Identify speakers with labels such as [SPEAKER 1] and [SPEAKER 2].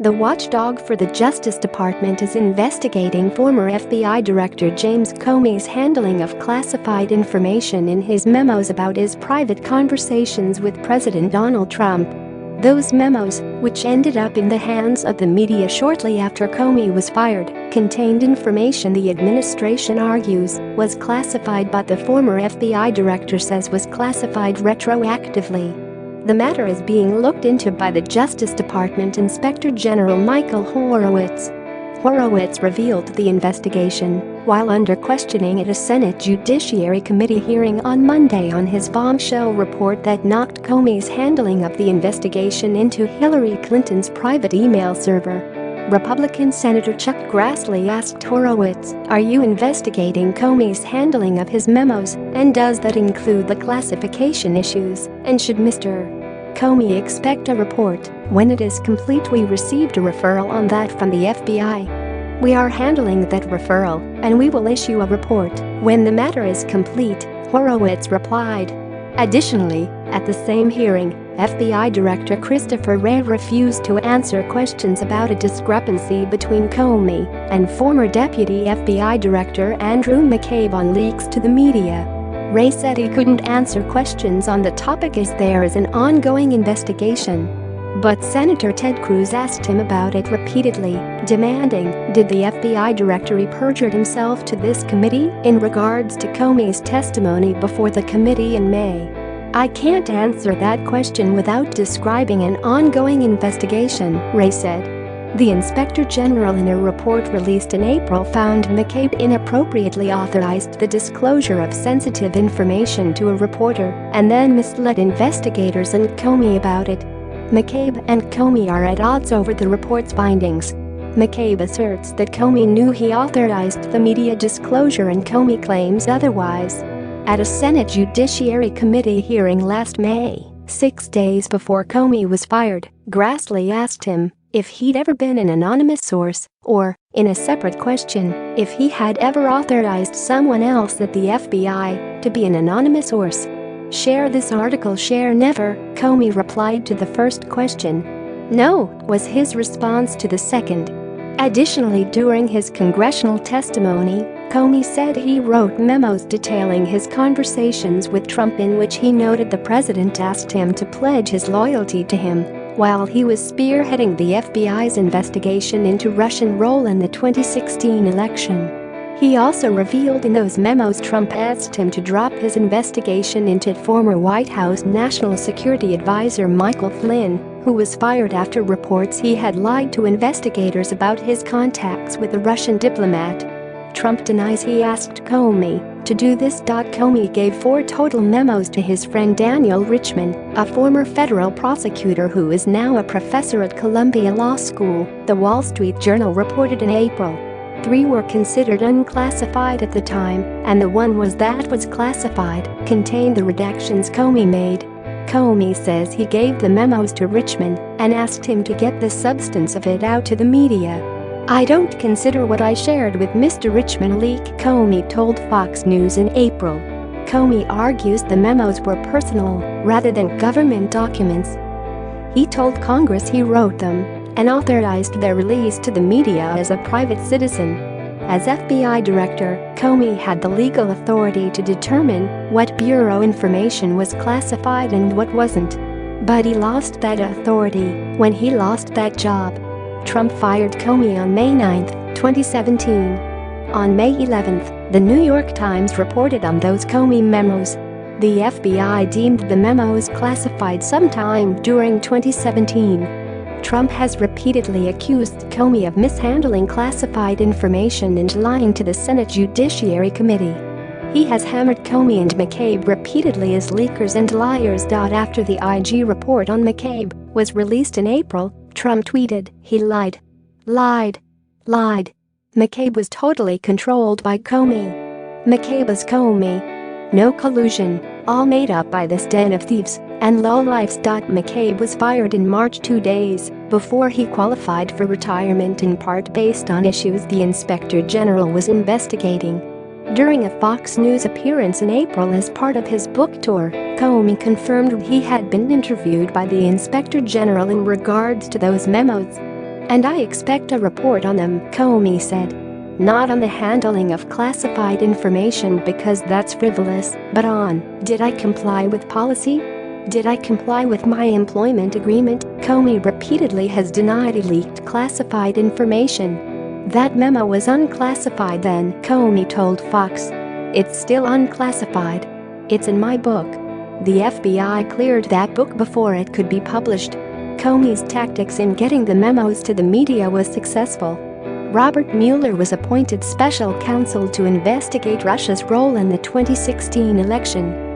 [SPEAKER 1] The watchdog for the Justice Department is investigating former FBI Director James Comey's handling of classified information in his memos about his private conversations with President Donald Trump. Those memos, which ended up in the hands of the media shortly after Comey was fired, contained information the administration argues was classified, but the former FBI director says was classified retroactively. The matter is being looked into by the Justice Department Inspector General Michael Horowitz. Horowitz revealed the investigation while under questioning at a Senate Judiciary Committee hearing on Monday on his bombshell report that knocked Comey's handling of the investigation into Hillary Clinton's private email server. Republican Senator Chuck Grassley asked Horowitz, "Are you investigating Comey's handling of his memos, and does that include the classification issues, and should Mr. Comey expect a report when it is complete?" "We received a referral on that from the FBI. We are handling that referral, and we will issue a report when the matter is complete," Horowitz replied. Additionally, at the same hearing, FBI Director Christopher Wray refused to answer questions about a discrepancy between Comey and former Deputy FBI Director Andrew McCabe on leaks to the media. Wray said he couldn't answer questions on the topic as there is an ongoing investigation. But Senator Ted Cruz asked him about it repeatedly, demanding, "Did the FBI director perjure himself to this committee in regards to Comey's testimony before the committee in May?" "I can't answer that question without describing an ongoing investigation," Wray said. The Inspector General in a report released in April found McCabe inappropriately authorized the disclosure of sensitive information to a reporter and then misled investigators and Comey about it. McCabe and Comey are at odds over the report's findings. McCabe asserts that Comey knew he authorized the media disclosure and Comey claims otherwise. At a Senate Judiciary Committee hearing last May, 6 days before Comey was fired, Grassley asked him if he'd ever been an anonymous source, or, in a separate question, if he had ever authorized someone else at the FBI to be an anonymous source. "Share this article, share never," Comey replied to the first question. "No," was his response to the second. Additionally, during his congressional testimony, Comey said he wrote memos detailing his conversations with Trump in which he noted the president asked him to pledge his loyalty to him while he was spearheading the FBI's investigation into Russian role in the 2016 election. He also revealed in those memos Trump asked him to drop his investigation into former White House National Security Advisor Michael Flynn, who was fired after reports he had lied to investigators about his contacts with a Russian diplomat. Trump denies he asked Comey to do this. Comey gave 4 total memos to his friend Daniel Richman, a former federal prosecutor who is now a professor at Columbia Law School, The Wall Street Journal reported in April. 3 were considered unclassified at the time, and the one that was classified contained the redactions Comey made. Comey says he gave the memos to Richman and asked him to get the substance of it out to the media. "I don't consider what I shared with Mr. Richman a leak," Comey told Fox News in April. Comey argues the memos were personal rather than government documents. He told Congress he wrote them and authorized their release to the media as a private citizen. As FBI director, Comey had the legal authority to determine what bureau information was classified and what wasn't. But he lost that authority when he lost that job. Trump fired Comey on May 9, 2017. On May 11, The New York Times reported on those Comey memos. The FBI deemed the memos classified sometime during 2017. Trump has repeatedly accused Comey of mishandling classified information and lying to the Senate Judiciary Committee. He has hammered Comey and McCabe repeatedly as leakers and liars. After the IG report on McCabe was released in April, Trump tweeted, "He lied. Lied. Lied. McCabe was totally controlled by Comey. McCabe is Comey. No collusion, all made up by this den of thieves and lowlifes." McCabe was fired in March 2 days before he qualified for retirement, in part based on issues the Inspector General was investigating. During a Fox News appearance in April as part of his book tour, Comey confirmed he had been interviewed by the Inspector General in regards to those memos. And I expect a report on them, Comey said. Not on the handling of classified information because that's frivolous, but on, did I comply with policy? Did I comply with my employment agreement? Comey repeatedly has denied he leaked classified information. That memo was unclassified then, Comey told Fox. It's still unclassified. It's in my book. The FBI cleared that book before it could be published. Comey's tactics in getting the memos to the media was successful. Robert Mueller was appointed special counsel to investigate Russia's role in the 2016 election.